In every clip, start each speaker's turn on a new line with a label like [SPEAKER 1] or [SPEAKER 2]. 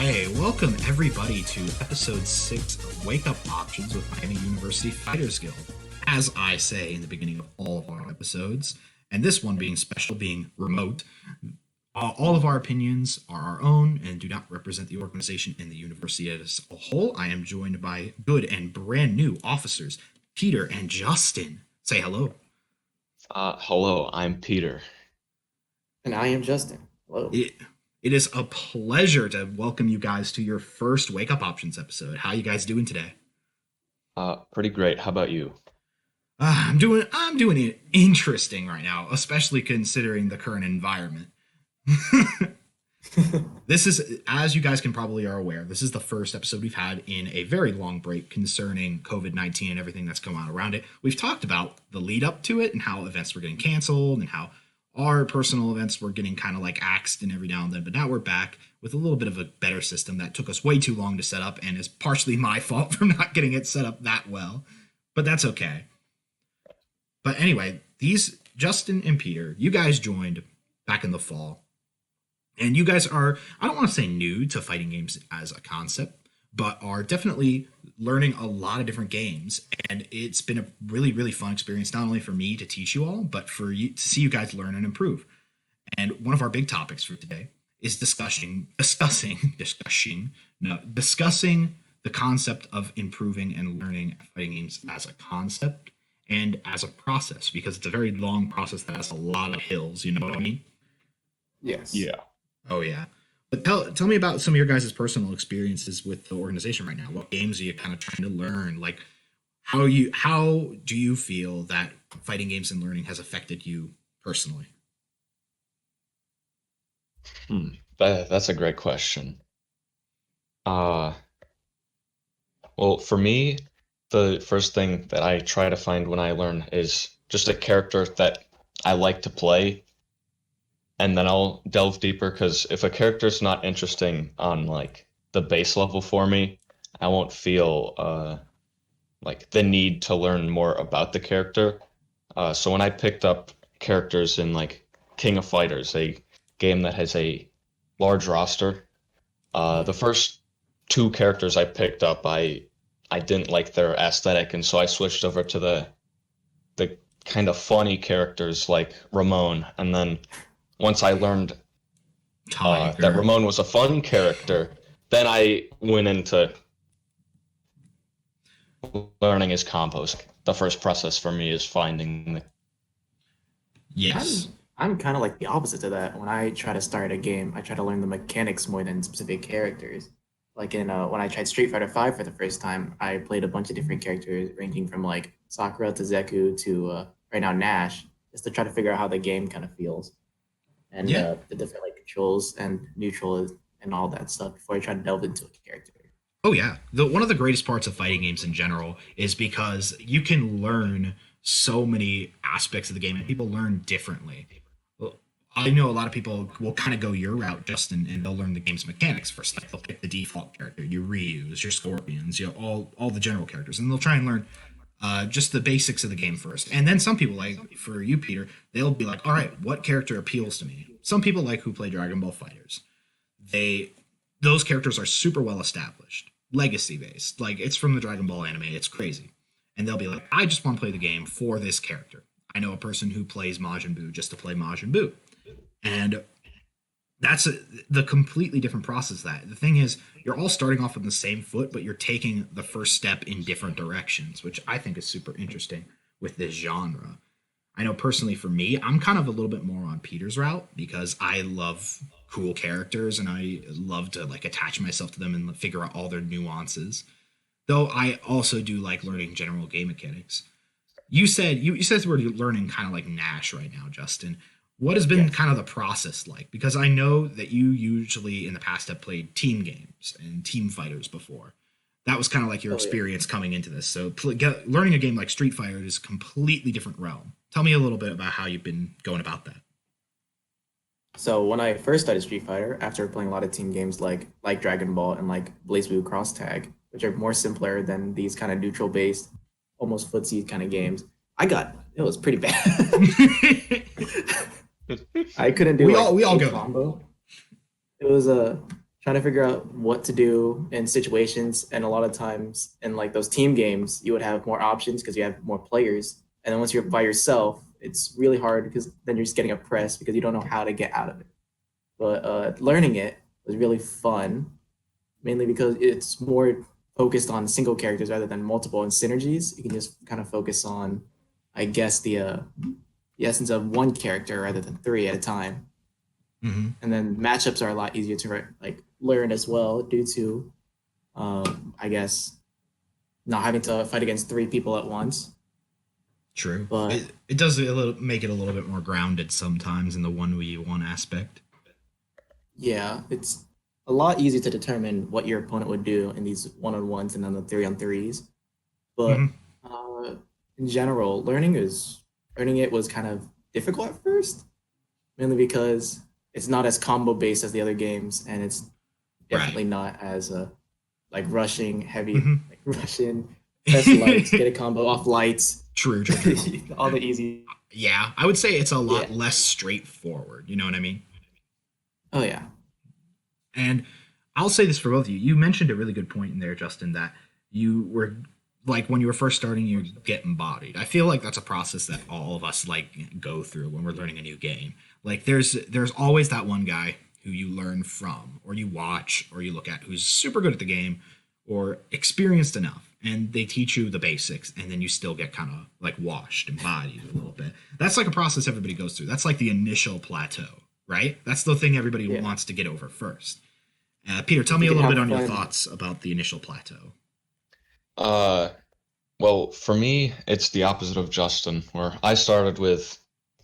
[SPEAKER 1] Hey, welcome everybody to episode 6 of Wake Up Options with Miami University Fighters Guild. As I say in the beginning of all of our episodes, and this one being special, being remote, all of our opinions are our own and do not represent the organization and the university as a whole. I am joined by good and brand new officers, Peter and Justin. Say hello.
[SPEAKER 2] Hello, I'm Peter.
[SPEAKER 3] And I am Justin. Hello.
[SPEAKER 1] It is a pleasure to welcome you guys to your first Wake Up Options episode. How you guys doing today?
[SPEAKER 2] Pretty great. How about you?
[SPEAKER 1] I'm doing it interesting right now, especially considering the current environment. This is, as you guys can probably are aware, this is the first episode we've had in a very long break concerning COVID-19 and everything that's going on around it. We've talked about the lead up to it and how events were getting canceled and how our personal events were getting kind of like axed and every now and then, but now we're back with a little bit of a better system that took us way too long to set up and is partially my fault for not getting it set up that well, but that's okay. But anyway, these Justin and Peter, you guys joined back in the fall, and you guys are, I don't want to say new to fighting games as a concept, but are definitely learning a lot of different games. And it's been a really, really fun experience, not only for me to teach you all, but for you to see you guys learn and improve. And one of our big topics for today is discussing the concept of improving and learning fighting games as a concept and as a process, because it's a very long process that has a lot of hills, you know what I mean?
[SPEAKER 3] Yes.
[SPEAKER 2] Yeah.
[SPEAKER 1] Oh yeah. But tell me about some of your guys' personal experiences with the organization right now. What games are you kind of trying to learn? Like, how do you feel that fighting games and learning has affected you personally?
[SPEAKER 2] That's a great question. Uh, well, for me, the first thing that I try to find when I learn is just a character that I like to play, and then I'll delve deeper because if a character's not interesting on like the base level for me, I won't feel like the need to learn more about the character. So when I picked up characters in like King of Fighters, a game that has a large roster, the first two characters I picked up, I didn't like their aesthetic, and so I switched over to the kind of funny characters like Ramon, and then once I learned that Ramon was a fun character, then I went into learning his combos. The first process for me is finding the...
[SPEAKER 1] Yes.
[SPEAKER 3] I'm kind of like the opposite to that. When I try to start a game, I try to learn the mechanics more than specific characters. Like when I tried Street Fighter V for the first time, I played a bunch of different characters, ranging from like Sakura to Zeku to right now Nash, just to try to figure out how the game kind of feels and the different like controls and neutral and all that stuff before I try to delve into a character.
[SPEAKER 1] Oh yeah. One of the greatest parts of fighting games in general is because you can learn so many aspects of the game and people learn differently. Well, I know a lot of people will kind of go your route, Justin, and they'll learn the game's mechanics first. Like they'll pick the default character, your Ryu's, your Scorpions, all the general characters, and they'll try and learn just the basics of the game first. And then some people, like for you, Peter, they'll be like, all right, what character appeals to me? Some people like who play Dragon Ball Fighters. Those characters are super well established, legacy based. Like it's from the Dragon Ball anime. It's crazy. And they'll be like, I just want to play the game for this character. I know a person who plays Majin Buu just to play Majin Buu. And that's the completely different process. That the thing is, you're all starting off on the same foot, but you're taking the first step in different directions, which I think is super interesting with this genre. I know personally for me, I'm kind of a little bit more on Peter's route because I love cool characters and I love to like attach myself to them and figure out all their nuances. Though I also do like learning general game mechanics. You said we're learning kind of like Nash right now, Justin. What has been kind of the process like? Because I know that you usually in the past have played team games and team fighters before. That was kind of like your experience coming into this. So learning a game like Street Fighter is a completely different realm. Tell me a little bit about how you've been going about that.
[SPEAKER 3] So when I first started Street Fighter, after playing a lot of team games like Dragon Ball and like Blaze Blue Cross Tag, which are more simpler than these kind of neutral based, almost footsie kind of games, it was pretty bad. I couldn't do
[SPEAKER 1] we all go
[SPEAKER 3] combo. It was trying to figure out what to do in situations. And a lot of times in like those team games, you would have more options because you have more players. And then once you're by yourself, it's really hard because then you're just getting oppressed because you don't know how to get out of it. But learning it was really fun, mainly because it's more focused on single characters rather than multiple and synergies. You can just kind of focus on, I guess, the essence of one character rather than three at a time.
[SPEAKER 1] Hmm.
[SPEAKER 3] And then matchups are a lot easier to like learn as well due to, I guess, not having to fight against three people at once.
[SPEAKER 1] True.
[SPEAKER 3] But
[SPEAKER 1] It does make it a little bit more grounded sometimes in the 1v1 aspect.
[SPEAKER 3] yeah, it's a lot easier to determine what your opponent would do in these one-on-ones and then the three-on-threes. But
[SPEAKER 1] Hmm.
[SPEAKER 3] uh, in general, learning it was kind of difficult at first, mainly because it's not as combo based as the other games, and it's
[SPEAKER 1] Right.
[SPEAKER 3] definitely not as like rushing heavy,
[SPEAKER 1] Hmm.
[SPEAKER 3] like rushing, press lights, get a combo off lights,
[SPEAKER 1] True, true, true.
[SPEAKER 3] all the easy.
[SPEAKER 1] Yeah, I would say it's a
[SPEAKER 3] Yeah.
[SPEAKER 1] lot less straightforward. You know what I mean?
[SPEAKER 3] Oh yeah.
[SPEAKER 1] And I'll say this for both of you. You mentioned a really good point in there, Justin, that you were like when you were first starting, you get embodied. I feel like that's a process that all of us like go through when we're learning a new game. Like there's always that one guy who you learn from, or you watch, or you look at who's super good at the game, or experienced enough, and they teach you the basics, and then you still get kind of like washed, embodied a little bit. That's like a process everybody goes through. That's like the initial plateau, right? That's the thing everybody
[SPEAKER 3] Yeah.
[SPEAKER 1] wants to get over first. Peter, tell
[SPEAKER 3] If
[SPEAKER 1] me
[SPEAKER 3] you
[SPEAKER 1] a
[SPEAKER 3] can
[SPEAKER 1] little bit
[SPEAKER 3] have
[SPEAKER 1] on your
[SPEAKER 3] fun.
[SPEAKER 1] thoughts about the initial plateau.
[SPEAKER 2] Uh, well, for me, it's the opposite of Justin, where I started with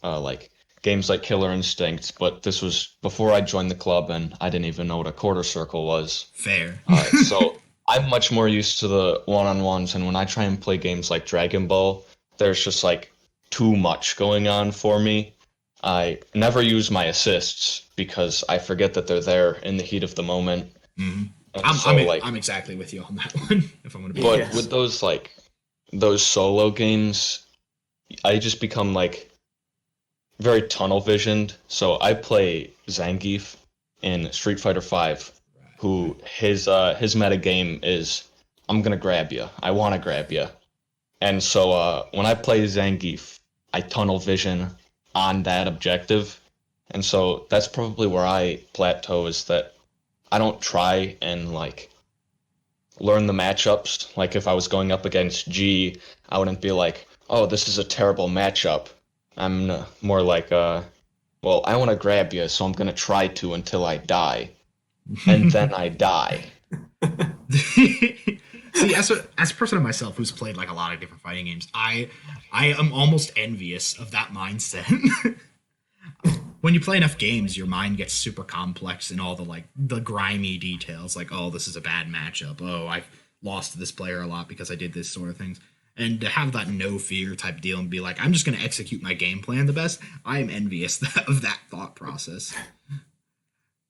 [SPEAKER 2] like games like Killer Instinct, but this was before I joined the club and I didn't even know what a quarter circle was.
[SPEAKER 1] Fair.
[SPEAKER 2] So I'm much more used to the one-on-ones, and when I try and play games like Dragon Ball, there's just like too much going on for me. I never use my assists because I forget that they're there in the heat of the moment.
[SPEAKER 1] Hmm.
[SPEAKER 2] And
[SPEAKER 1] I'm,
[SPEAKER 2] so
[SPEAKER 1] I'm
[SPEAKER 2] like,
[SPEAKER 1] I'm exactly with you on that one. If I'm gonna be
[SPEAKER 2] but
[SPEAKER 3] Yeah.
[SPEAKER 1] honest.
[SPEAKER 2] with those solo games, I just become like very tunnel visioned. So I play Zangief in Street Fighter V, who his meta game is I'm gonna grab you. I want to grab you. And so when I play Zangief, I tunnel vision on that objective. And so that's probably where I plateau, is that I don't try and like learn the matchups. Like if I was going up against G, I wouldn't be like, "Oh, this is a terrible matchup." I'm more like, well, I want to grab you, so I'm gonna try to until I die, and then I die."
[SPEAKER 1] See, as a person of myself who's played like a lot of different fighting games, I am almost envious of that mindset. When you play enough games, your mind gets super complex in all the like the grimy details, like, oh, this is a bad matchup. Oh, I've lost to this player a lot because I did this sort of things. And to have that no fear type deal and be like, I'm just going to execute my game plan the best. I am envious of that thought process.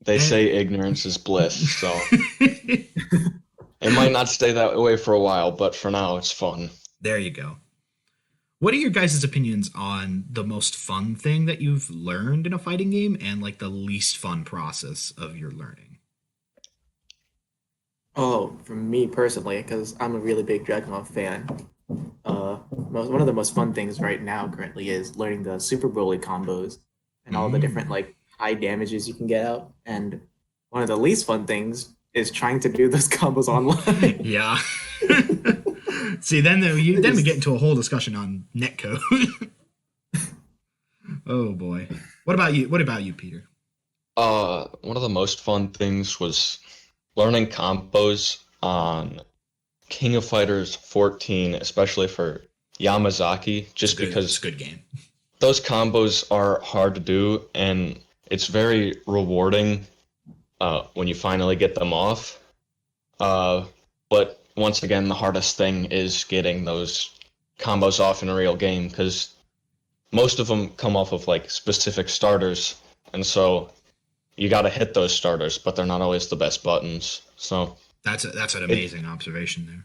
[SPEAKER 2] They
[SPEAKER 1] And
[SPEAKER 2] say ignorance is bliss, so it might not stay that way for a while, but for now it's fun.
[SPEAKER 1] there you go. What are your guys' opinions on the most fun thing that you've learned in a fighting game and like the least fun process of your learning?
[SPEAKER 3] Oh, for me personally, because I'm a really big Dragon Ball fan. One of the most fun things right now currently is learning the Super Broly combos and all the different
[SPEAKER 1] Mm.
[SPEAKER 3] like high damages you can get out. And one of the least fun things is trying to do those combos online.
[SPEAKER 1] Yeah. See, then we get
[SPEAKER 3] Just
[SPEAKER 1] into a whole discussion on netcode. Oh boy. What about you? What about you, Peter?
[SPEAKER 2] One of the most fun things was learning combos on King of Fighters 14, especially for Yamazaki,
[SPEAKER 1] It's a
[SPEAKER 2] just
[SPEAKER 1] good. It's a
[SPEAKER 2] because
[SPEAKER 1] good game.
[SPEAKER 2] those combos are hard to do, and it's very rewarding when you finally get them off. Uh, but once again, the hardest thing is getting those combos off in a real game, because most of them come off of like specific starters, and so you got to hit those starters, but they're not always the best buttons. So
[SPEAKER 1] That's an
[SPEAKER 2] it
[SPEAKER 1] amazing observation there.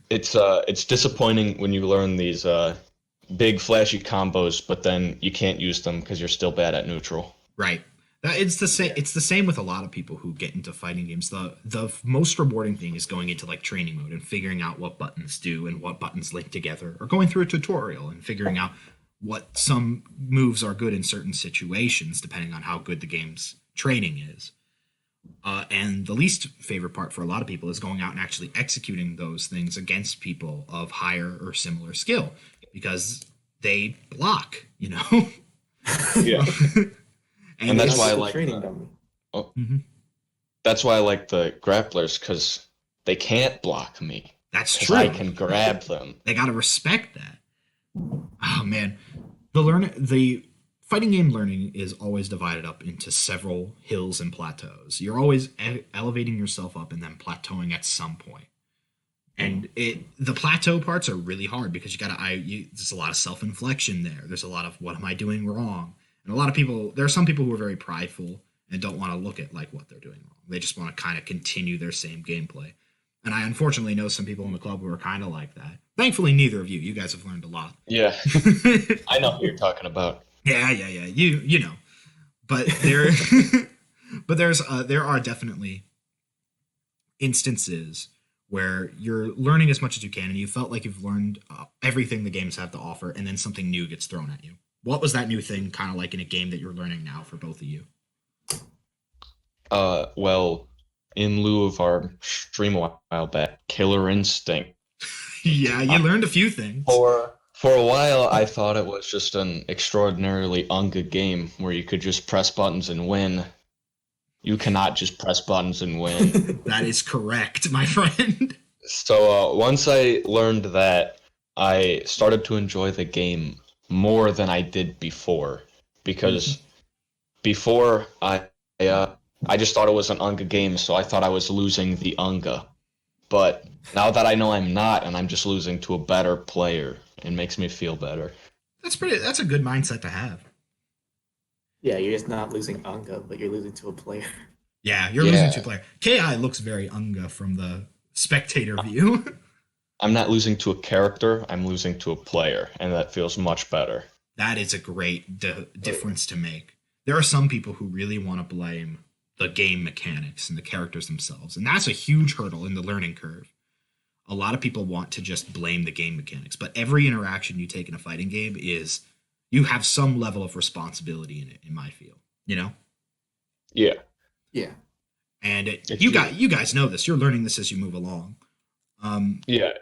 [SPEAKER 2] it's disappointing when you learn these big flashy combos, but then you can't use them because you're still bad at neutral.
[SPEAKER 1] Right. It's the same. It's the same with a lot of people who get into fighting games. The most rewarding thing is going into like training mode and figuring out what buttons do and what buttons link together, or going through a tutorial and figuring out what some moves are good in certain situations, depending on how good the game's training is. And the least favorite part for a lot of people is going out and actually executing those things against people of higher or similar skill, because they block, you know.
[SPEAKER 2] Yeah. And that's why I
[SPEAKER 3] the
[SPEAKER 2] like
[SPEAKER 3] training dummy.
[SPEAKER 1] Mhm.
[SPEAKER 2] that's why I like the grapplers, because they can't block me.
[SPEAKER 1] That's
[SPEAKER 2] 'Cause
[SPEAKER 1] true.
[SPEAKER 2] I can grab them.
[SPEAKER 1] They got to respect that. Oh man, the fighting game learning is always divided up into several hills and plateaus. You're always elevating yourself up and then plateauing at some point. And the plateau parts are really hard because there's a lot of self-inflection there. There's a lot of what am I doing wrong? And a lot of people, there are some people who are very prideful and don't want to look at like what they're doing wrong. They just want to kind of continue their same gameplay. And I unfortunately know some people in the club who are kind of like that. Thankfully, neither of you. You guys have learned a lot.
[SPEAKER 2] Yeah. I know who you're talking about.
[SPEAKER 1] Yeah. You know. But there are definitely instances where you're learning as much as you can and you felt like you've learned everything the games have to offer, and then something new gets thrown at you. What was that new thing kind of like in a game that you're learning now for both of you?
[SPEAKER 2] Well, in lieu of our stream a while back, Killer Instinct.
[SPEAKER 1] Yeah, you learned a few things.
[SPEAKER 2] For a while, I thought it was just an extraordinarily unga game where you could just press buttons and win. You cannot just press buttons and win.
[SPEAKER 1] That is correct, my friend.
[SPEAKER 2] So once I learned that, I started to enjoy the game more than I did before, because before I just thought it was an unga game, so I thought I was losing the unga. But now that I know I'm not, and I'm just losing to a better player, it makes me feel better.
[SPEAKER 1] That's a good mindset to have.
[SPEAKER 3] Yeah, you're just not losing Unga, but you're losing to a player.
[SPEAKER 1] Yeah, you're losing to a player. KI looks very unga from the spectator view.
[SPEAKER 2] I'm not losing to a character, I'm losing to a player, and that feels much better.
[SPEAKER 1] That is a great difference to make. There are some people who really want to blame the game mechanics and the characters themselves, and that's a huge hurdle in the learning curve. A lot of people want to just blame the game mechanics, but every interaction you take in a fighting game is you have some level of responsibility in it, in my feel, you know?
[SPEAKER 2] Yeah.
[SPEAKER 3] Yeah.
[SPEAKER 1] And you guys know this. You're learning this as you move along.
[SPEAKER 2] Yeah.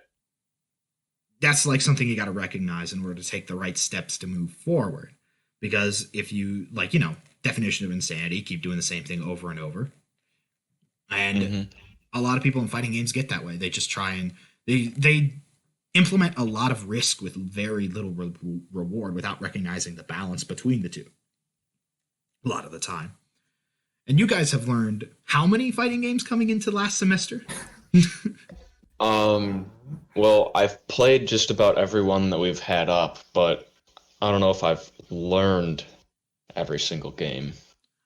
[SPEAKER 1] That's like something you got to recognize in order to take the right steps to move forward. Because if you, like, you know, definition of insanity, keep doing the same thing over and over. And a lot of people in fighting games get that way. They just try and they implement a lot of risk with very little reward without recognizing the balance between the two. A lot of the time. And you guys have learned how many fighting games coming into last semester?
[SPEAKER 2] Well, I've played just about every one that we've had up, but I don't know if I've learned every single game.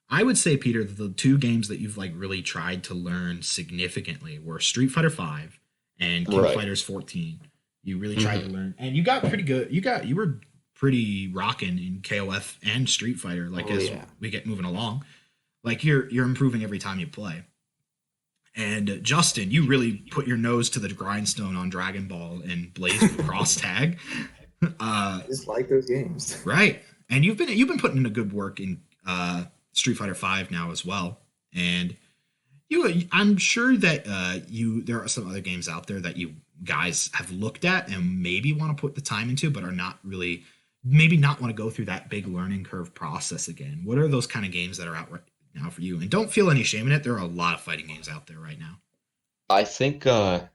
[SPEAKER 1] I would say, Peter, the two games that you've like really tried to learn significantly were Street Fighter V and King of Fighters 14. You really tried to learn, and you got pretty good. You were pretty rocking in KOF and Street Fighter. Like we get moving along, like you're improving every time you play. And Justin, you really put your nose to the grindstone on Dragon Ball and Blaze Cross Tag.
[SPEAKER 3] I just like those games.
[SPEAKER 1] Right, and you've been putting in a good work in Street Fighter V now as well, and I'm sure that there are some other games out there that you guys have looked at and maybe want to put the time into, but are not really, maybe not want to go through that big learning curve process again. What are those kind of games that are out right now for you? And don't feel any shame in it. There are a lot of fighting games out there right now.
[SPEAKER 2] I think I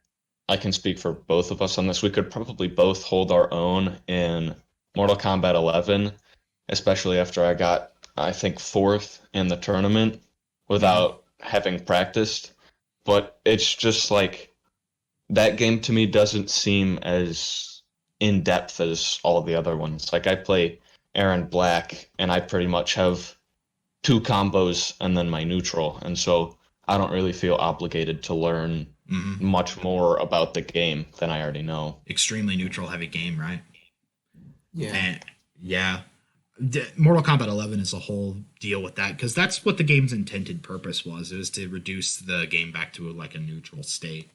[SPEAKER 2] can speak for both of us on this. We could probably both hold our own in Mortal Kombat 11, especially after I got, I think, 4th in the tournament without having practiced. But it's just like, that game to me doesn't seem as in-depth as all of the other ones. Like, I play Aaron Black, and I pretty much have 2 combos and then my neutral. And so I don't really feel obligated to learn much more about the game than I already know.
[SPEAKER 1] Extremely neutral heavy game, right?
[SPEAKER 3] Yeah.
[SPEAKER 1] And yeah. Mortal Kombat 11 is a whole deal with that because that's what the game's intended purpose was. It was to reduce the game back to like a neutral state,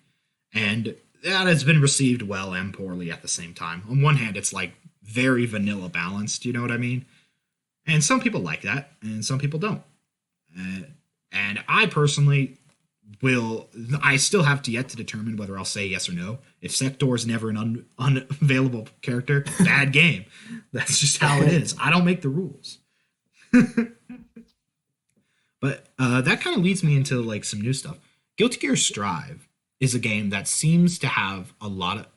[SPEAKER 1] and that has been received well and poorly at the same time. On one hand, it's like very vanilla balanced, you know what I mean? And some people like that, and some people don't. Uh, and I personally will. I still have to yet to determine whether I'll say yes or no. If Sector is never an unavailable character, bad game. That's just how it is. I don't make the rules. But that kind of leads me into like some new stuff. Guilty Gear Strive is a game that seems to have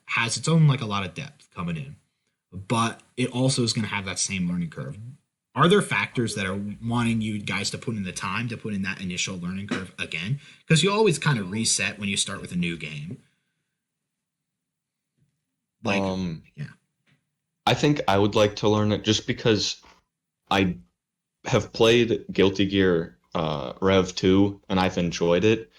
[SPEAKER 1] has its own like a lot of depth coming in, but it also is going to have that same learning curve. Are there factors that are wanting you guys to put in the time to put in that initial learning curve again? Because you always kind of reset when you start with a new game. Like, yeah.
[SPEAKER 2] I think I would like to learn it just because I have played Guilty Gear Rev 2 and I've enjoyed it,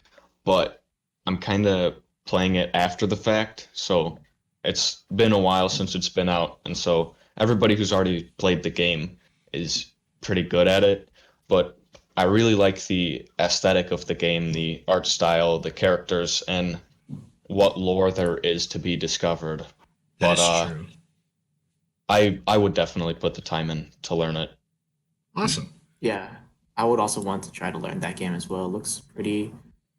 [SPEAKER 2] but I'm kind of playing it after the fact, so it's been a while since it's been out, and so everybody who's already played the game is pretty good at it, but I really like the aesthetic of the game, the art style, the characters, and what lore there is to be discovered.
[SPEAKER 1] That's true.
[SPEAKER 2] I would definitely put the time in to learn it.
[SPEAKER 1] Awesome.
[SPEAKER 3] Yeah, I would also want to try to learn that game as well.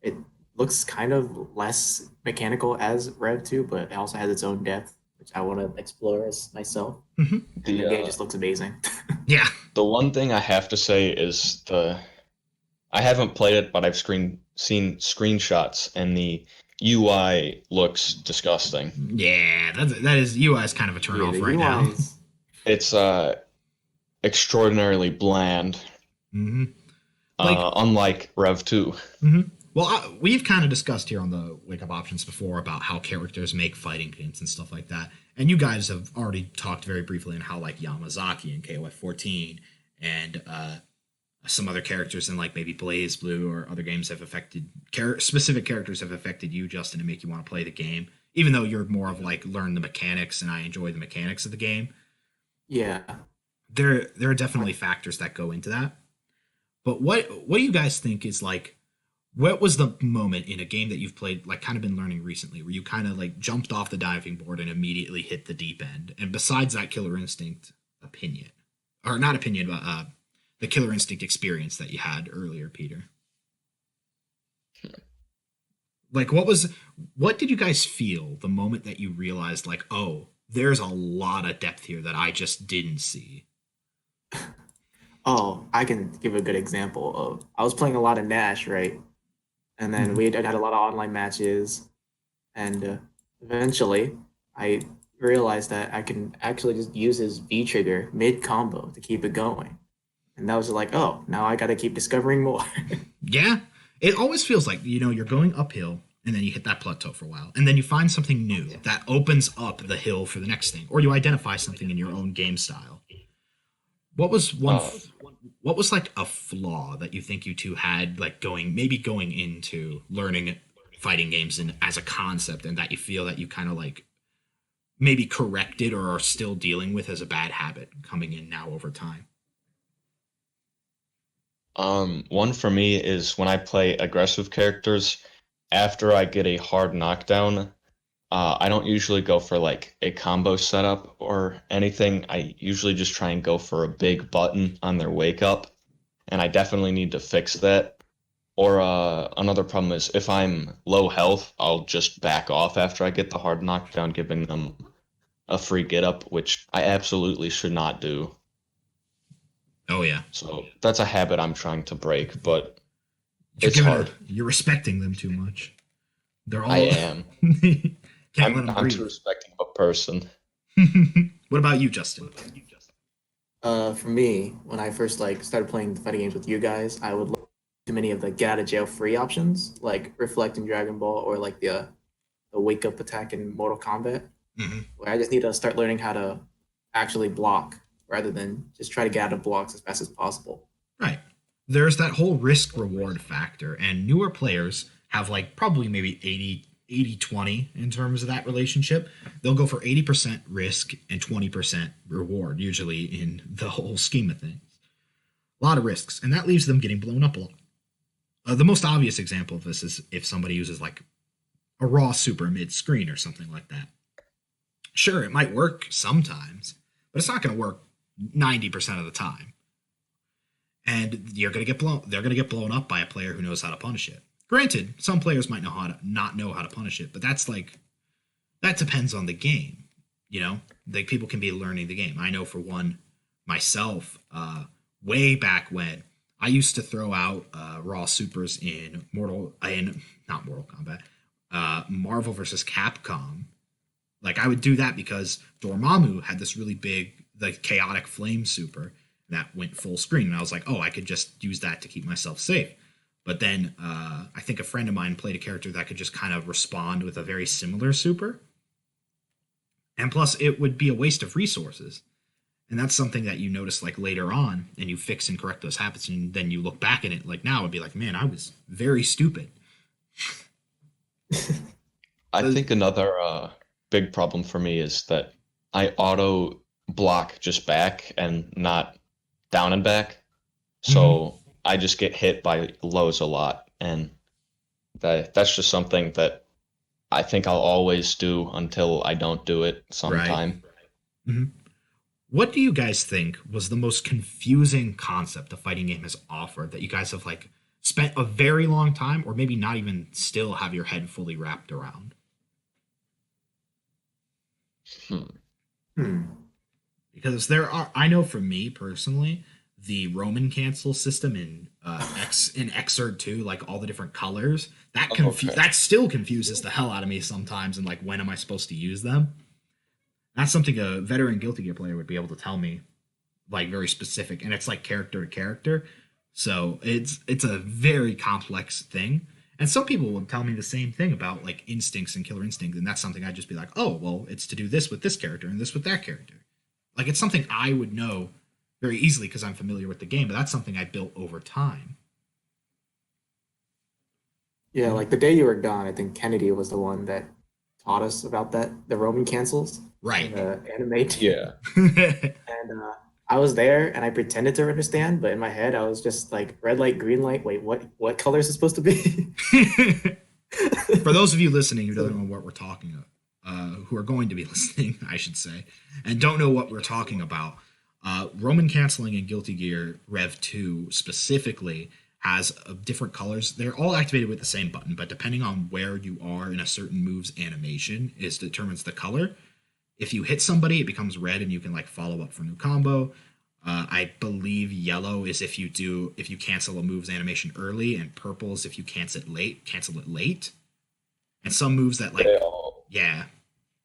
[SPEAKER 3] It looks kind of less mechanical as Rev 2, but it also has its own depth, which I want to explore as myself.
[SPEAKER 1] Mm-hmm.
[SPEAKER 3] The game just looks amazing.
[SPEAKER 1] Yeah.
[SPEAKER 2] The one thing I have to say is I haven't played it, but I've seen screenshots, and the UI looks disgusting.
[SPEAKER 1] Yeah, that is UI is kind of a turnoff right now.
[SPEAKER 2] It's extraordinarily bland.
[SPEAKER 1] Mm-hmm.
[SPEAKER 2] Unlike Rev 2.
[SPEAKER 1] Mm-hmm. Well, we've kind of discussed here on the Wake Up Options before about how characters make fighting games and stuff like that. And you guys have already talked very briefly on how like Yamazaki and KOF 14 and some other characters in like maybe Blaze Blue or other games have affected specific characters have affected you, Justin, to make you want to play the game, even though you're more of like learn the mechanics and I enjoy the mechanics of the game.
[SPEAKER 3] Yeah.
[SPEAKER 1] There are definitely factors that go into that. But what do you guys think is like, what was the moment in a game that you've played, like kind of been learning recently, where you kind of like jumped off the diving board and immediately hit the deep end? And besides that Killer Instinct opinion, or not opinion, but the Killer Instinct experience that you had earlier, Peter. Like, what did you guys feel the moment that you realized, like, oh, there's a lot of depth here that I just didn't see?
[SPEAKER 3] Oh, I can give a good example of, I was playing a lot of Nash, right? And then we had a lot of online matches, and eventually I realized that I can actually just use his V trigger mid combo to keep it going. And that was like, oh, now I got to keep discovering more.
[SPEAKER 1] Yeah, it always feels like, you're going uphill and then you hit that plateau for a while. And then you find something new that opens up the hill for the next thing. Or you identify something in your own game style. What was what was like a flaw that you think you two had, like going into learning fighting games and as a concept, and that you feel that you kind of like maybe corrected or are still dealing with as a bad habit coming in now over time?
[SPEAKER 2] One for me is when I play aggressive characters, after I get a hard knockdown, I don't usually go for like a combo setup or anything. I usually just try and go for a big button on their wake up, and I definitely need to fix that. Or another problem is if I'm low health, I'll just back off after I get the hard knockdown, giving them a free get up, which I absolutely should not do.
[SPEAKER 1] Oh yeah.
[SPEAKER 2] So that's a habit I'm trying to break, but it's hard.
[SPEAKER 1] You're respecting them too much. They're all.
[SPEAKER 2] I am. I'm too respecting of a person.
[SPEAKER 1] What about you, Justin?
[SPEAKER 3] For me, when I first started playing fighting games with you guys, I would look too many of the get out of jail free options, like Reflect in Dragon Ball, or like the Wake Up attack in Mortal Kombat, where I just need to start learning how to actually block rather than just try to get out of blocks as fast as possible.
[SPEAKER 1] Right. There's that whole risk reward factor, and newer players have like probably maybe 80-20 in terms of that relationship. They'll go for 80% risk and 20% reward, usually in the whole scheme of things. A lot of risks, and that leaves them getting blown up a lot. The most obvious example of this is if somebody uses like a raw super mid-screen or something like that. Sure, it might work sometimes, but it's not going to work 90% of the time. And you're going to get blown. They're going to get blown up by a player who knows how to punish it. Granted, some players might not know how to punish it, but that depends on the game. You know, like people can be learning the game. I know for one myself, way back when I used to throw out raw supers in not Mortal Kombat, Marvel versus Capcom. Like I would do that because Dormammu had this really big, like chaotic flame super that went full screen, and I was like, oh, I could just use that to keep myself safe. But then I think a friend of mine played a character that could just kind of respond with a very similar super, and plus it would be a waste of resources. And that's something that you notice like later on, and you fix and correct those habits, and then you look back at it like now and be like, man, I was very stupid.
[SPEAKER 2] I think another big problem for me is that I auto block just back and not down and back. So I just get hit by lows a lot. And that's just something that I think I'll always do until I don't do it sometime.
[SPEAKER 1] Right. Mm-hmm. What do you guys think was the most confusing concept a fighting game has offered that you guys have like spent a very long time or maybe not even still have your head fully wrapped around? Because I know for me personally, the Roman cancel system in Xrd 2, like all the different colors, that still confuses the hell out of me sometimes, and like when am I supposed to use them? That's something a veteran Guilty Gear player would be able to tell me, like very specific, and it's like character to character. So it's a very complex thing. And some people will tell me the same thing about like instincts and killer instinct, and that's something I'd just be like, oh, well, it's to do this with this character and this with that character. Like it's something I would know very easily because I'm familiar with the game, but that's something I built over time.
[SPEAKER 3] Yeah, like the day you were gone, I think Kennedy was the one that taught us about that, the Roman cancels.
[SPEAKER 1] Right.
[SPEAKER 3] The anime.
[SPEAKER 2] Yeah.
[SPEAKER 3] And I was there and I pretended to understand, but in my head I was just like red light, green light. Wait, what color is it supposed to be?
[SPEAKER 1] For those of you listening who don't know what we're talking about, who are going to be listening, I should say, and don't know what we're talking about, Roman canceling in Guilty Gear Rev 2 specifically has different colors. They're all activated with the same button, but depending on where you are in a certain move's animation determines the color. If you hit somebody, it becomes red and you can like follow up for a new combo. I believe yellow is if you cancel a move's animation early, and purple is if you cancel it late. And some moves that like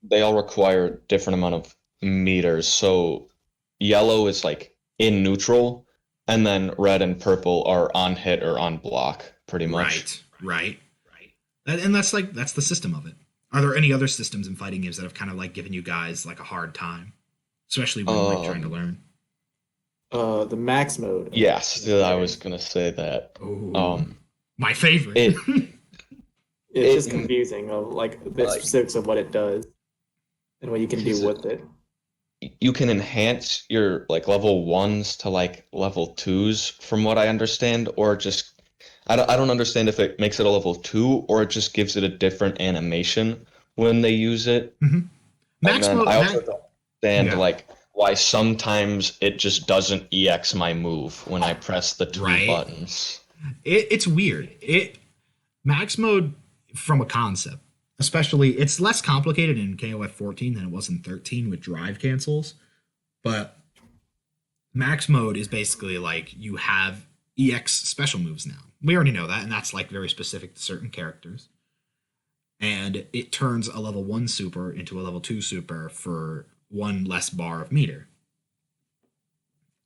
[SPEAKER 2] they all require different amount of meters. So yellow is like in neutral, and then red and purple are on hit or on block, pretty much.
[SPEAKER 1] Right. And that's the system of it. Are there any other systems in fighting games that have kind of like given you guys like a hard time, especially when like trying to learn?
[SPEAKER 3] The max mode.
[SPEAKER 2] Yes, I was gonna say that.
[SPEAKER 1] My favorite.
[SPEAKER 3] It's just confusing of like the specifics of what it does and what you can do with it.
[SPEAKER 2] You can enhance your like level 1s to like level 2s from what I understand, or just I don't understand if it makes it a level 2 or it just gives it a different animation when they use it.
[SPEAKER 1] Mm-hmm.
[SPEAKER 2] Max mode, I also don't understand like why sometimes it just doesn't EX my move when I press the two buttons.
[SPEAKER 1] It's weird. Max mode from a concept, especially, it's less complicated in KOF 14 than it was in 13 with drive cancels. But max mode is basically like you have EX special moves now. We already know that, and that's like very specific to certain characters. And it turns a level 1 super into a level 2 super for one less bar of meter.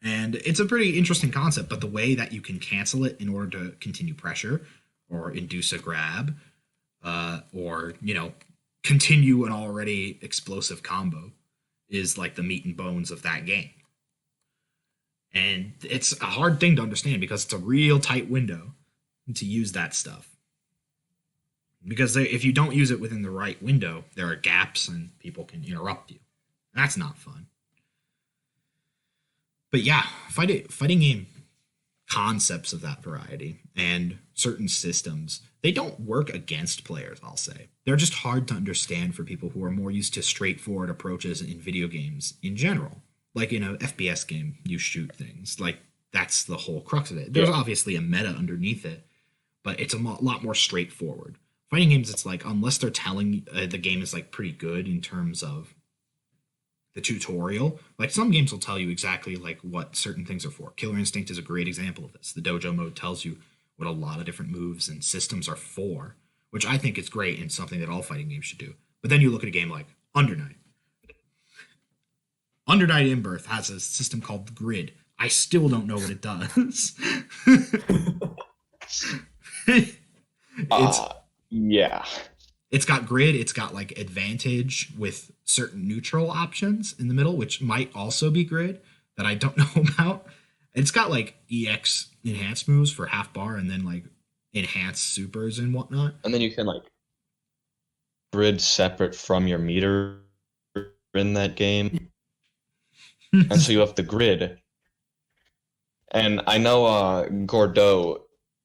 [SPEAKER 1] And it's a pretty interesting concept, but the way that you can cancel it in order to continue pressure or induce a grab, or, continue an already explosive combo is like the meat and bones of that game. And it's a hard thing to understand because it's a real tight window to use that stuff. because if you don't use it within the right window, there are gaps and people can interrupt you. That's not fun. But yeah, fighting game concepts of that variety and certain systems, they don't work against players, I'll say. They're just hard to understand for people who are more used to straightforward approaches in video games in general. Like in an FPS game, you shoot things. Like, that's the whole crux of it. There's obviously a meta underneath it, but it's a lot more straightforward. Fighting games, it's like, unless they're telling the game is like pretty good in terms of the tutorial, like some games will tell you exactly like what certain things are for. Killer Instinct is a great example of this. The dojo mode tells you what a lot of different moves and systems are for, which I think is great and something that all fighting games should do. But then you look at a game like Under Night. Under Night In-Birth has a system called the Grid. I still don't know what it does.
[SPEAKER 2] Yeah.
[SPEAKER 1] It's got grid, it's got like advantage with certain neutral options in the middle, which might also be grid that I don't know about. It's got like EX enhanced moves for half bar and then like enhanced supers and whatnot.
[SPEAKER 2] And then you can like grid separate from your meter in that game. And so you have the grid. And I know Gordeau,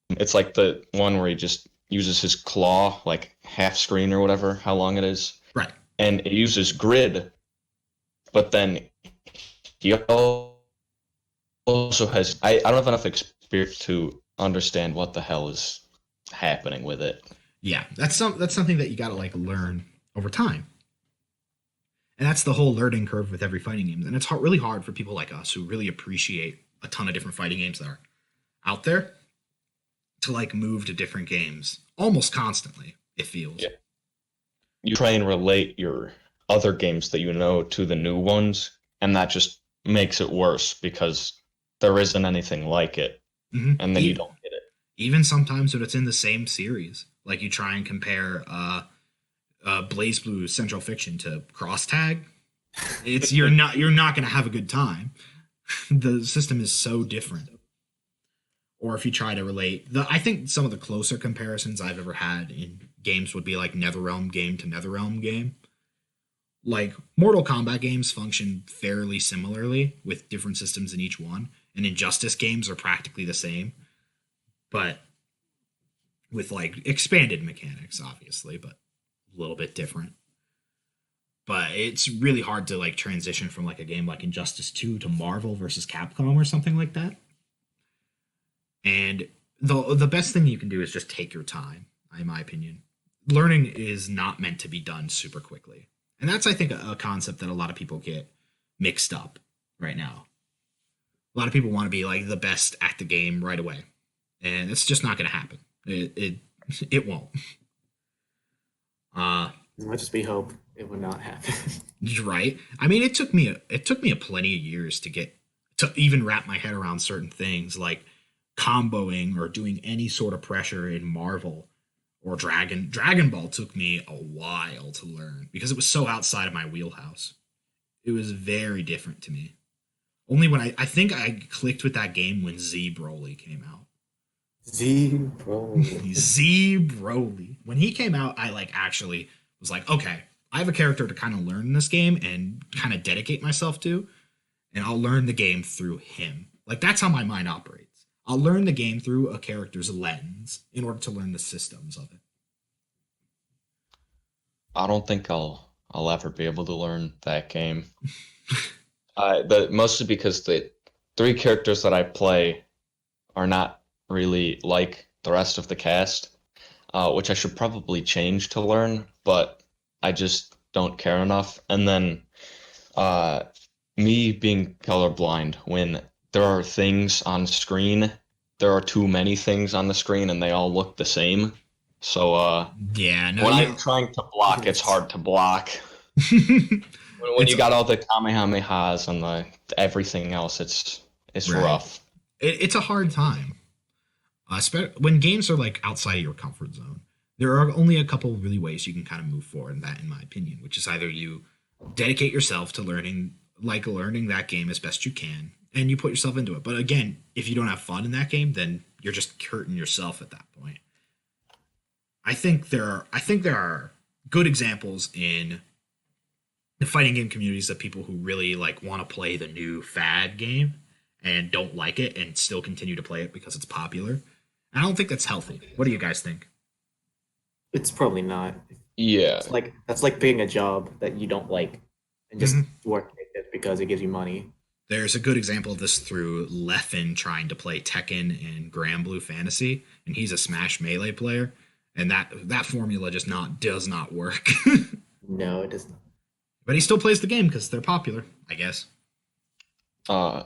[SPEAKER 2] it's like the one where he just uses his claw, like half screen or whatever, how long it is.
[SPEAKER 1] Right.
[SPEAKER 2] And it uses grid, but then he also has, I don't have enough experience to understand what the hell is happening with it.
[SPEAKER 1] Yeah, that's something that you gotta like learn over time. And that's the whole learning curve with every fighting game. And it's really hard for people like us who really appreciate a ton of different fighting games that are out there to like move to different games almost constantly, it feels.
[SPEAKER 2] Yeah. You try and relate your other games that you know to the new ones, and that just makes it worse because there isn't anything like it.
[SPEAKER 1] Mm-hmm.
[SPEAKER 2] And then you don't get it.
[SPEAKER 1] Even sometimes when it's in the same series, like you try and compare Blaze Blue Central Fiction to Cross Tag, it's you're not going to have a good time. The system is so different. Or if you try to relate, I think some of the closer comparisons I've ever had in games would be like NetherRealm game to NetherRealm game. Like Mortal Kombat games function fairly similarly with different systems in each one, and Injustice games are practically the same, but with like expanded mechanics, obviously, but a little bit different. But it's really hard to like transition from like a game like Injustice 2 to Marvel versus Capcom or something like that. And the best thing you can do is just take your time, in my opinion. Learning is not meant to be done super quickly. And that's, I think, a concept that a lot of people get mixed up right now. A lot of people want to be like the best at the game right away. And it's just not going to happen. It won't.
[SPEAKER 3] Much as we hope it would not happen.
[SPEAKER 1] Right? I mean, it took me a plenty of years to even wrap my head around certain things like comboing or doing any sort of pressure in Marvel or Dragon Ball took me a while to learn because it was so outside of my wheelhouse. It was very different to me. Only when I think I clicked with that game when Z Broly came out.
[SPEAKER 3] Z Broly.
[SPEAKER 1] Z Broly. When he came out, I like actually was like, okay, I have a character to kind of learn in this game and kind of dedicate myself to, and I'll learn the game through him. Like that's how my mind operates. I'll learn the game through a character's lens in order to learn the systems of it.
[SPEAKER 2] I don't think I'll ever be able to learn that game. Mostly because the three characters that I play are not really like the rest of the cast, which I should probably change to learn, but I just don't care enough. And then me being colorblind, when there are things on screen, there are too many things on the screen and they all look the same. So when I'm trying to block, it's hard to block. when you got all the Kamehamehas and everything else, it's right. Rough.
[SPEAKER 1] It's a hard time. When games are like outside of your comfort zone, there are only a couple of really ways you can kind of move forward in that, in my opinion, which is either you dedicate yourself to learning that game as best you can, and you put yourself into it. But again, if you don't have fun in that game, then you're just hurting yourself at that point. I think there are good examples in the fighting game communities of people who really like want to play the new fad game and don't like it and still continue to play it because it's popular. I don't think that's healthy. What do you guys think?
[SPEAKER 3] It's probably not.
[SPEAKER 2] Yeah,
[SPEAKER 3] It's like that's like picking a job that you don't like and just
[SPEAKER 1] Mhm.
[SPEAKER 3] working it because it gives you money.
[SPEAKER 1] There's a good example of this through Leffen trying to play Tekken in Grand Blue Fantasy, and he's a Smash Melee player, and that formula just not does not work.
[SPEAKER 3] No, it doesn't.
[SPEAKER 1] But he still plays the game because they're popular, I guess.
[SPEAKER 2] uh,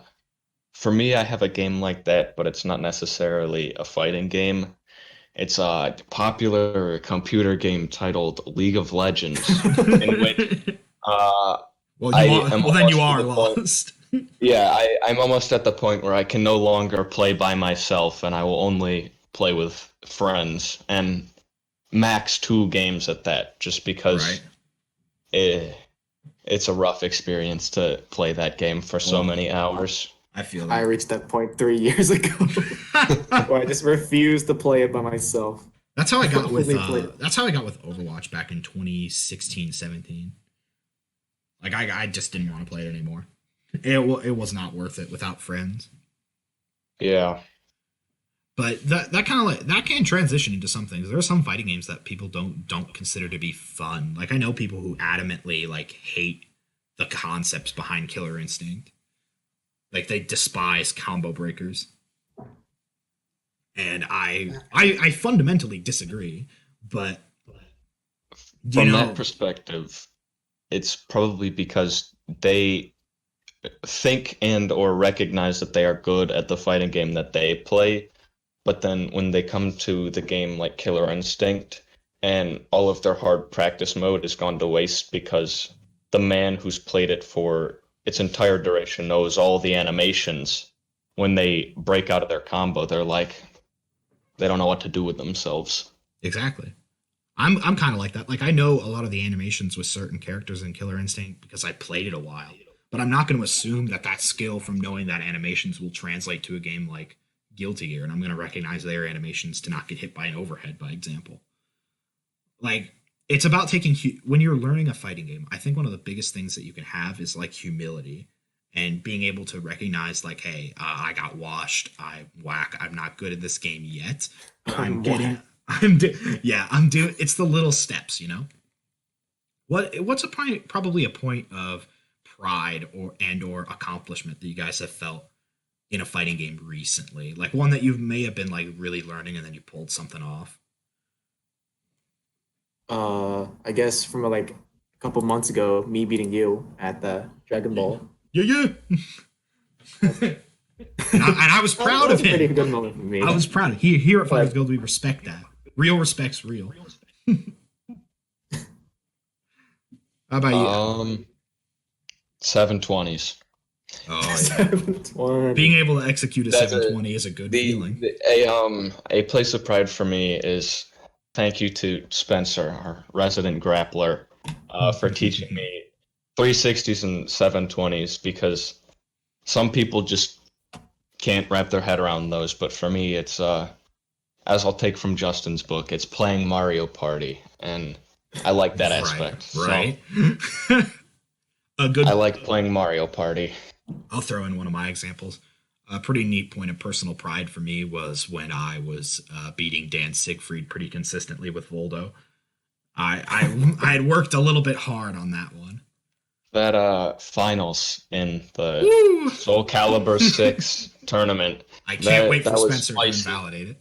[SPEAKER 2] for me, I have a game like that, but it's not necessarily a fighting game. It's a popular computer game titled League of Legends, in which uh,
[SPEAKER 1] Well,
[SPEAKER 2] I
[SPEAKER 1] you are.
[SPEAKER 2] am
[SPEAKER 1] Well, then you
[SPEAKER 2] almost to
[SPEAKER 1] are
[SPEAKER 2] the point.
[SPEAKER 1] lost.
[SPEAKER 2] Yeah, I'm almost at the point where I can no longer play by myself, and I will only play with friends, and max 2 games at that, just because
[SPEAKER 1] Right.
[SPEAKER 2] it, it's a rough experience to play that game for so
[SPEAKER 1] Oh,
[SPEAKER 2] many hours.
[SPEAKER 1] I feel
[SPEAKER 3] I
[SPEAKER 1] that.
[SPEAKER 3] reached that point 3 years ago where I just refused to play it by myself.
[SPEAKER 1] That's how I got with
[SPEAKER 3] Only play.
[SPEAKER 1] that's how I got with Overwatch back in 2016, 17. Like I just didn't want to play it anymore. It was not worth it without friends.
[SPEAKER 2] Yeah.
[SPEAKER 1] But that kind of like that can transition into some things. There are some fighting games that people don't consider to be fun. Like I know people who adamantly like hate the concepts behind Killer Instinct. Like they despise combo breakers. And I fundamentally disagree, but you
[SPEAKER 2] From that
[SPEAKER 1] know,
[SPEAKER 2] perspective, it's probably because they think and or recognize that they are good at the fighting game that they play, but then when they come to the game like Killer Instinct and all of their hard practice mode is gone to waste because the man who's played it for its entire duration knows all the animations, when they break out of their combo, they're like, they don't know what to do with themselves.
[SPEAKER 1] exactly. I'm kind of like that. Like I know a lot of the animations with certain characters in Killer Instinct because I played it a while. But I'm not going to assume that that skill from knowing that animations will translate to a game like Guilty Gear, and I'm going to recognize their animations to not get hit by an overhead, by example. Like it's about taking when you're learning a fighting game. I think one of the biggest things that you can have is like humility and being able to recognize like, hey, I got washed. I'm not good at this game yet, but I'm getting. Yeah, I'm doing. It's the little steps, you know. What's a point? Probably a point of pride or accomplishment that you guys have felt in a fighting game recently, like one that you may have been like really learning and then you pulled something off.
[SPEAKER 3] I guess from like a couple months ago, me beating you at the Dragon Ball.
[SPEAKER 1] Yeah, yeah. And I was proud
[SPEAKER 3] That
[SPEAKER 1] of
[SPEAKER 3] was a pretty
[SPEAKER 1] him.
[SPEAKER 3] good moment for me.
[SPEAKER 1] I was proud. Here at Fighters
[SPEAKER 3] But
[SPEAKER 1] Guild, we respect that. Real respect's real. How about you?
[SPEAKER 2] Um, 720s.
[SPEAKER 1] Oh yeah,
[SPEAKER 3] 720.
[SPEAKER 1] being able to execute a
[SPEAKER 2] That's
[SPEAKER 1] 720 is a good feeling.
[SPEAKER 2] a place of pride for me is thank you to Spencer, our resident grappler, for teaching me 360s and 720s, because some people just can't wrap their head around those. But for me, it's as I'll take from Justin's book, it's playing Mario Party, and I like that aspect.
[SPEAKER 1] Right.
[SPEAKER 2] So
[SPEAKER 1] A good.
[SPEAKER 2] I like playing Mario Party.
[SPEAKER 1] I'll throw in one of my examples. A pretty neat point of personal pride for me was when I was beating Dan Siegfried pretty consistently with Voldo. I had worked a little bit hard on that one.
[SPEAKER 2] That finals in the
[SPEAKER 1] Woo!
[SPEAKER 2] Soul Calibur 6 tournament.
[SPEAKER 1] I can't wait for
[SPEAKER 2] that was
[SPEAKER 1] Spencer to
[SPEAKER 2] spicy.
[SPEAKER 1] invalidate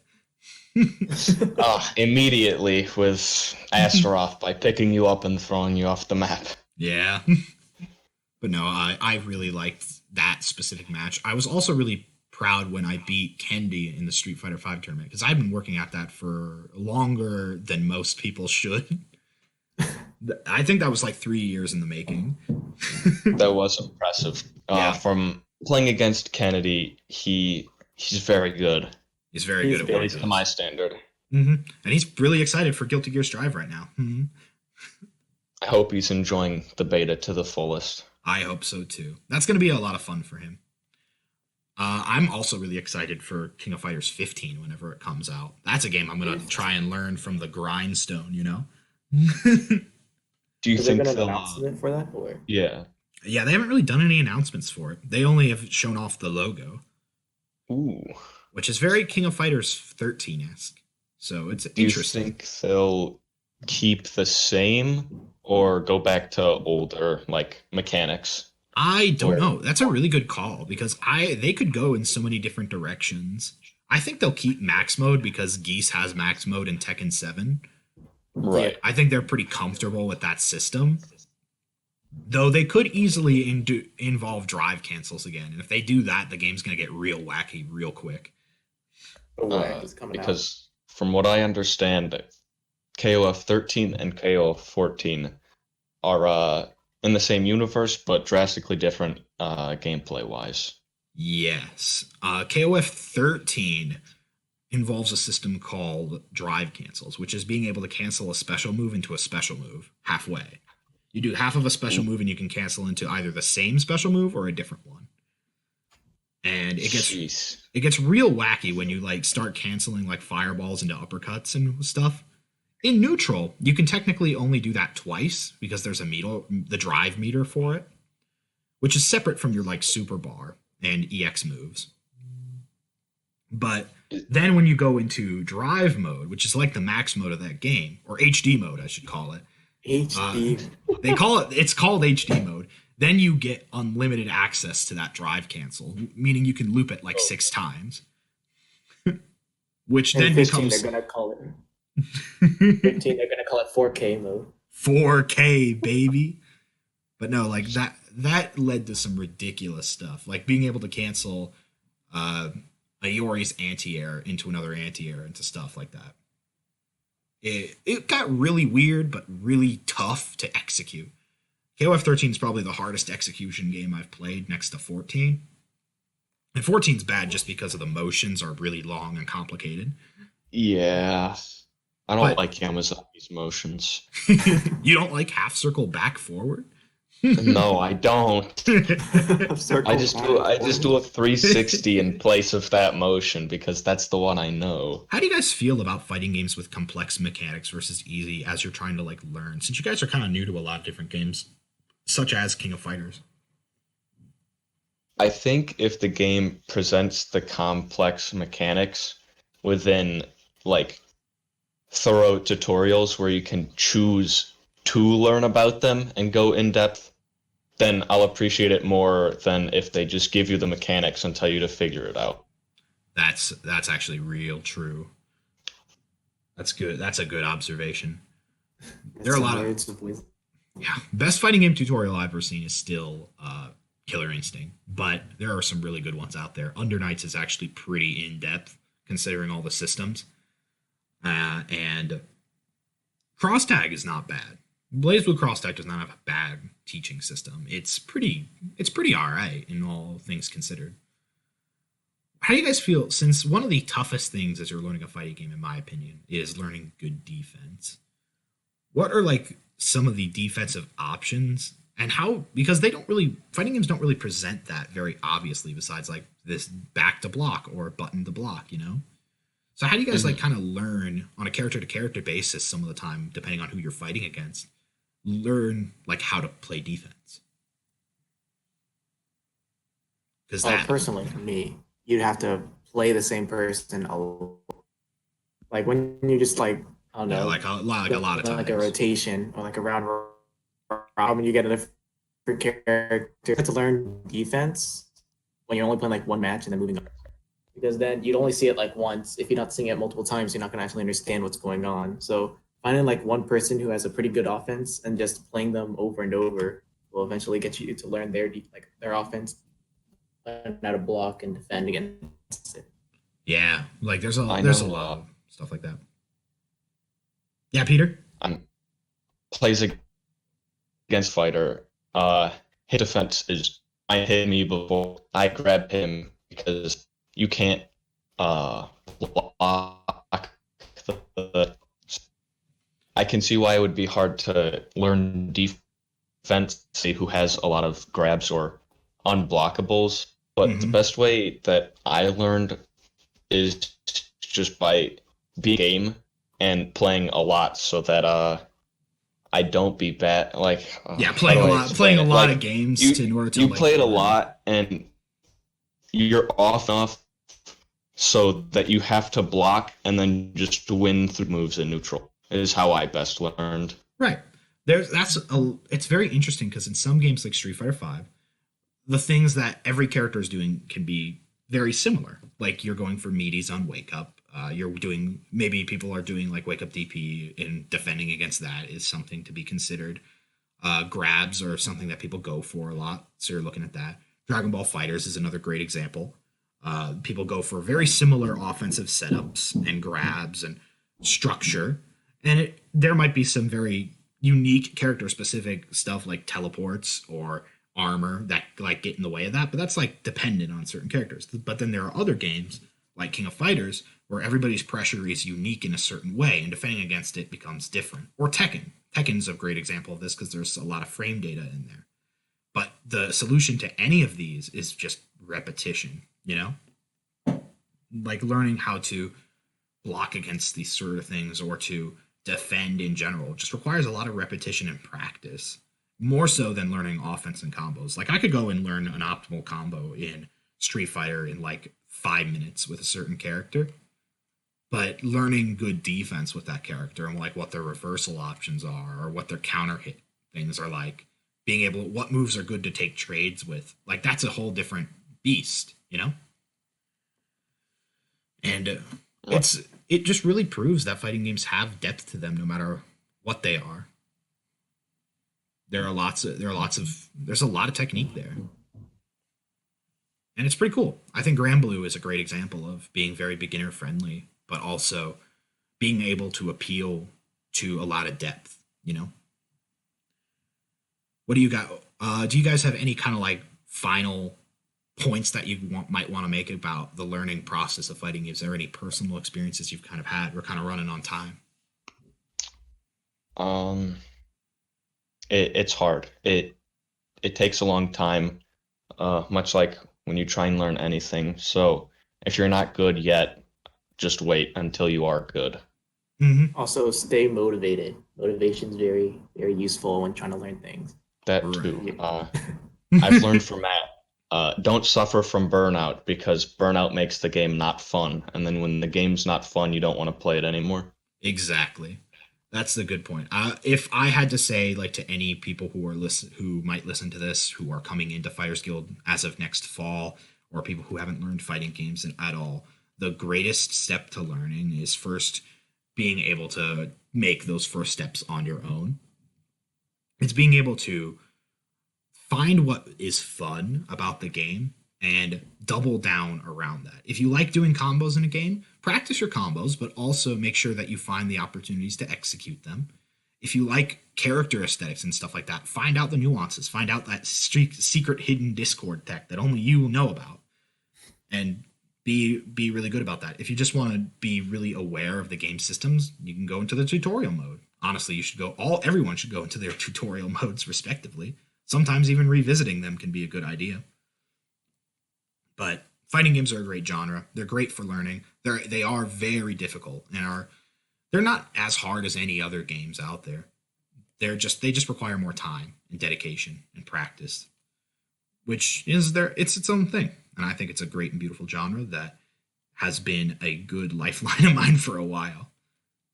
[SPEAKER 1] it.
[SPEAKER 2] Immediately with Astaroth by picking you up and throwing you off the map.
[SPEAKER 1] Yeah. But no, I really liked that specific match. I was also really proud when I beat Kendi in the Street Fighter V tournament because I've been working at that for longer than most people should. I think that was like 3 years in the making.
[SPEAKER 2] That was impressive.
[SPEAKER 1] Yeah.
[SPEAKER 2] From playing against Kennedy, he's very good,
[SPEAKER 1] He's very
[SPEAKER 3] He's
[SPEAKER 1] good at
[SPEAKER 3] very
[SPEAKER 1] what he
[SPEAKER 2] at least
[SPEAKER 1] does.
[SPEAKER 2] to my standard.
[SPEAKER 1] And he's really excited for Guilty Gear Strive right now.
[SPEAKER 2] I hope he's enjoying the beta to the fullest.
[SPEAKER 1] I hope so too. That's going to be a lot of fun for him. I'm also really excited for King of Fighters 15 whenever it comes out. That's a game I'm gonna try and learn from the grindstone.
[SPEAKER 2] Do you
[SPEAKER 3] Has there
[SPEAKER 2] think
[SPEAKER 3] been an
[SPEAKER 2] they'll?
[SPEAKER 3] announcement for that, or
[SPEAKER 2] Yeah.
[SPEAKER 1] Yeah, they haven't really done any announcements for it. They only have shown off the logo,
[SPEAKER 2] Ooh.
[SPEAKER 1] which is very King of Fighters 13 esque. So it's
[SPEAKER 2] Do you
[SPEAKER 1] interesting.
[SPEAKER 2] think they'll keep the same or go back to older like mechanics?
[SPEAKER 1] I don't
[SPEAKER 2] Where
[SPEAKER 1] know. That's a really good call because they could go in so many different directions. I think they'll keep max mode because Geese has max mode in Tekken 7.
[SPEAKER 2] right.
[SPEAKER 1] I think they're pretty comfortable with that system. Though they could easily involve drive cancels again. And if they do that, the game's going to get real wacky real quick.
[SPEAKER 3] when is coming out?
[SPEAKER 2] Because from what I understand, KOF 13 and KOF 14 are in the same universe but drastically different gameplay wise.
[SPEAKER 1] Yes. KOF 13 involves a system called drive cancels, which is being able to cancel a special move into a special move halfway. You do half of a special move and you can cancel into either the same special move or a different one. And
[SPEAKER 2] Jeez.
[SPEAKER 1] it gets real wacky when you like start canceling like fireballs into uppercuts and stuff. In neutral, you can technically only do that twice because there's the drive meter for it, which is separate from your like super bar and EX moves. But then when you go into drive mode, which is like the max mode of that game, or HD mode, I should call it.
[SPEAKER 3] HD.
[SPEAKER 1] It's called HD mode. Then you get unlimited access to that drive cancel, meaning you can loop it like 6 times. Which then
[SPEAKER 3] 15,
[SPEAKER 1] becomes
[SPEAKER 3] they're gonna call it 15. They're gonna call it 4K mode.
[SPEAKER 1] 4K, baby. But no, like that led to some ridiculous stuff, like being able to cancel a Iori's anti-air into another anti-air into stuff like that. It got really weird, but really tough to execute. KOF 13 is probably the hardest execution game I've played next to 14. And 14's bad just because of the motions are really long and complicated.
[SPEAKER 2] Yeah. I don't
[SPEAKER 1] But-
[SPEAKER 2] like Yamazaki's motions.
[SPEAKER 1] You don't like half circle back forward?
[SPEAKER 2] No, I don't.
[SPEAKER 3] Circle
[SPEAKER 2] I just do a 360 in place of that motion because that's the one I know.
[SPEAKER 1] How do you guys feel about fighting games with complex mechanics versus easy as you're trying to like learn? Since you guys are kind of new to a lot of different games, such as King of Fighters.
[SPEAKER 2] I think if the game presents the complex mechanics within like thorough tutorials where you can choose to learn about them and go in depth, then I'll appreciate it more than if they just give you the mechanics and tell you to figure it out.
[SPEAKER 1] That's actually real true. That's good. That's a good observation. There are a lot of best fighting game tutorial I've ever seen is still Killer Instinct, but there are some really good ones out there. Under Nights is actually pretty in depth considering all the systems, and Cross Tag is not bad. BlazBlue Cross Tag does not have a bad teaching system. It's pretty all right in all things considered. How do you guys feel? Since one of the toughest things as you're learning a fighting game, in my opinion, is learning good defense. What are like some of the defensive options, and how? Because fighting games don't really present that very obviously. Besides like this back to block or button to block, So how do you guys like kind of learn on a character to character basis some of the time, depending on who you're fighting against? Learn like how to play defense. Because
[SPEAKER 3] personally for me, you'd have to play the same person like when you just like I don't know,
[SPEAKER 1] like a lot of times,
[SPEAKER 3] like a rotation or like a round robin, you get a different character. You have to learn defense when you're only playing like one match and then moving on. Because then you'd only see it like once. If you're not seeing it multiple times, you're not gonna actually understand what's going on. So finding like one person who has a pretty good offense and just playing them over and over will eventually get you to learn their offense, learn how to block and defend against it.
[SPEAKER 1] Yeah, like there's a lot of stuff like that. Yeah, Peter.
[SPEAKER 2] Plays against fighter. Hit defense is I hit me before I grab him because you can't block the. I can see why it would be hard to learn defense, see who has a lot of grabs or unblockables, But the
[SPEAKER 1] Hmm.
[SPEAKER 2] best way that I learned is just by being game and playing a lot so that I don't be bad. Like,
[SPEAKER 1] Yeah,
[SPEAKER 2] how do I
[SPEAKER 1] playing
[SPEAKER 2] explain
[SPEAKER 1] a
[SPEAKER 2] it?
[SPEAKER 1] lot of
[SPEAKER 2] Like
[SPEAKER 1] games
[SPEAKER 2] you
[SPEAKER 1] to in order to
[SPEAKER 2] you
[SPEAKER 1] like
[SPEAKER 2] play it a
[SPEAKER 1] learn.
[SPEAKER 2] lot and you're off so that you have to block and then just win through moves in neutral. Is how I best learned.
[SPEAKER 1] Right. It's very interesting because in some games like Street Fighter Five, the things that every character is doing can be very similar. Like you're going for meaties on Wake Up. You're doing maybe people are doing like Wake Up DP and defending against that is something to be considered. Grabs are something that people go for a lot, so you're looking at that. Dragon Ball Fighters is another great example. People go for very similar offensive setups and grabs and structure, and there might be some very unique character specific stuff like teleports or armor that like get in the way of that, but that's like dependent on certain characters. But then there are other games like King of Fighters where everybody's pressure is unique in a certain way and defending against it becomes different. Or Tekken's a great example of this because there's a lot of frame data in there. But the solution to any of these is just repetition, you know? Like learning how to block against these sort of things or to defend in general just requires a lot of repetition and practice, more so than learning offense and combos. Like I could go and learn an optimal combo in Street Fighter in like 5 minutes with a certain character, but learning good defense with that character and like what their reversal options are or what their counter hit things are like, being able what moves are good to take trades with, like that's a whole different beast, you know? And
[SPEAKER 2] Right.
[SPEAKER 1] it just really proves that fighting games have depth to them no matter what they are. There's a lot of technique there. And it's pretty cool. I think Grand Blue is a great example of being very beginner friendly, but also being able to appeal to a lot of depth, you know? What do you got? Do you guys have any kind of like final points that might want to make about the learning process of fighting games? Are there any personal experiences you've kind of had? We're kind of running on time.
[SPEAKER 2] Um, it's hard. It takes a long time, much like when you try and learn anything. So if you're not good yet, just wait until you are good.
[SPEAKER 1] Mm-hmm.
[SPEAKER 3] Also, stay motivated. Motivation is very, very useful when trying to learn things.
[SPEAKER 2] That too.
[SPEAKER 1] Right.
[SPEAKER 2] I've learned from Matt. Don't suffer from burnout because burnout makes the game not fun. And then when the game's not fun, you don't want to play it anymore.
[SPEAKER 1] Exactly. That's the good point. If I had to say, like, to any people who might listen to this, who are coming into Fighters Guild as of next fall, or people who haven't learned fighting games at all, the greatest step to learning is first being able to make those first steps on your own. It's being able to find what is fun about the game and double down around that. If you like doing combos in a game, practice your combos, but also make sure that you find the opportunities to execute them. If you like character aesthetics and stuff like that, find out the nuances, find out that secret hidden Discord tech that only you know about, and be really good about that. If you just want to be really aware of the game systems, you can go into the tutorial mode. Honestly, you should go everyone should go into their tutorial modes respectively. Sometimes even revisiting them can be a good idea. But fighting games are a great genre. They're great for learning. They are very difficult and they're not as hard as any other games out there. They just require more time and dedication and practice, which is it's its own thing. And I think it's a great and beautiful genre that has been a good lifeline of mine for a while.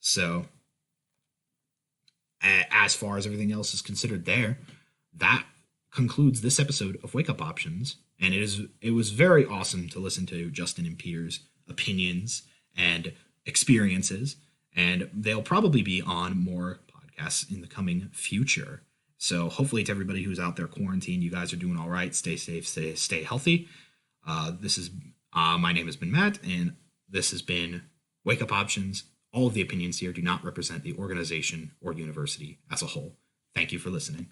[SPEAKER 1] So as far as everything else is considered there, that concludes this episode of Wake Up Options. And it was very awesome to listen to Justin and Peter's opinions and experiences. And they'll probably be on more podcasts in the coming future. So hopefully to everybody who's out there quarantined, you guys are doing all right. Stay safe, stay healthy. This is my name has been Matt, and this has been Wake Up Options. All of the opinions here do not represent the organization or university as a whole. Thank you for listening.